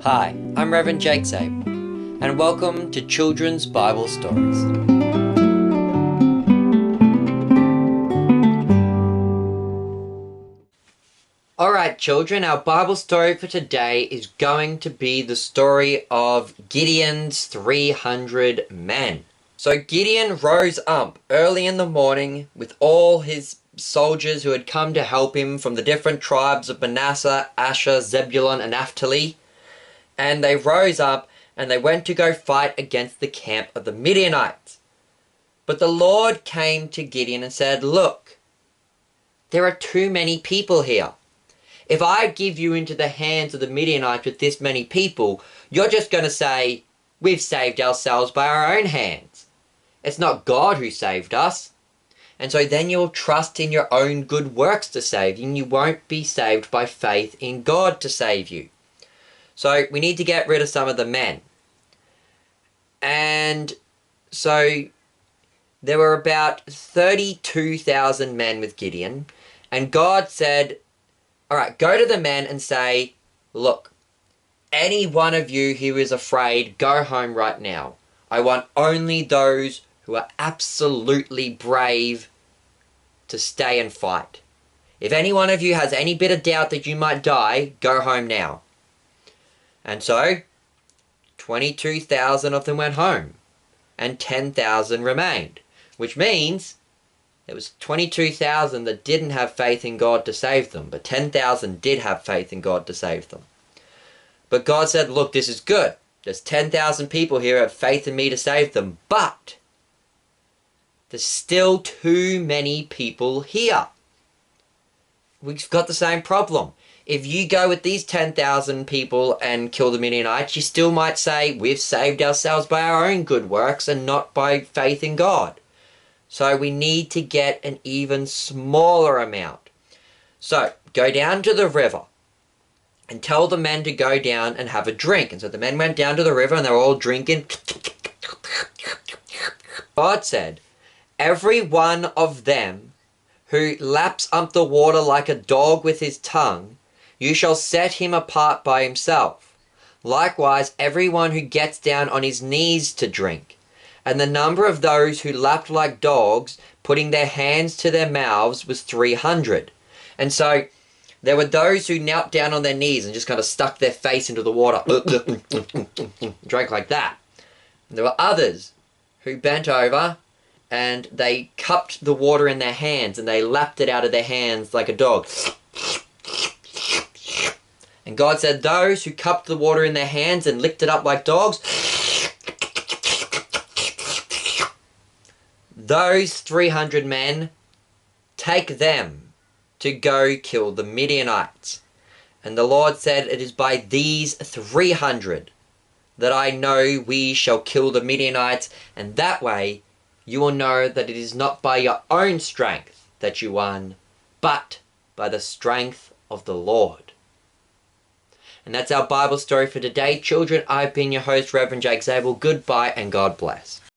Hi, I'm Reverend Jake Zabel, and welcome to Children's Bible Stories. Alright children, our Bible story for today is going to be the story of Gideon's 300 men. So Gideon rose up early in the morning with all his soldiers who had come to help him from the different tribes of Manasseh, Asher, Zebulun, and Naphtali. And they rose up and they went to go fight against the camp of the Midianites. But the Lord came to Gideon and said, "Look, there are too many people here. If I give you into the hands of the Midianites with this many people, you're just going to say, we've saved ourselves by our own hands. It's not God who saved us." And so then you'll trust in your own good works to save you, and you won't be saved by faith in God to save you. So we need to get rid of some of the men. And so there were about 32,000 men with Gideon. And God said, alright, go to the men and say, "Look, any one of you who is afraid, go home right now. I want only those who are absolutely brave to stay and fight. If any one of you has any bit of doubt that you might die, go home now." And so 22,000 of them went home and 10,000 remained, which means there was 22,000 that didn't have faith in God to save them, but 10,000 did have faith in God to save them. But God said, "Look, this is good. There's 10,000 people here who have faith in me to save them, but there's still too many people here." We've got the same problem. If you go with these 10,000 people and kill the Midianites, you still might say, we've saved ourselves by our own good works and not by faith in God. So we need to get an even smaller amount. So go down to the river and tell the men to go down and have a drink. And so the men went down to the river and they were all drinking. God said, "Every one of them who laps up the water like a dog with his tongue, you shall set him apart by himself. Likewise, everyone who gets down on his knees to drink." And the number of those who lapped like dogs, putting their hands to their mouths, was 300. And so there were those who knelt down on their knees and just kind of stuck their face into the water, drank like that. And there were others who bent over and they cupped the water in their hands and they lapped it out of their hands like a dog. And God said, those who cupped the water in their hands and licked it up like dogs, those 300 men, take them to go kill the Midianites. And the Lord said, "It is by these 300 that I know we shall kill the Midianites, and that way you will know that it is not by your own strength that you won, but by the strength of the Lord." And that's our Bible story for today. Children, I've been your host, Reverend Jake Zabel. Goodbye and God bless.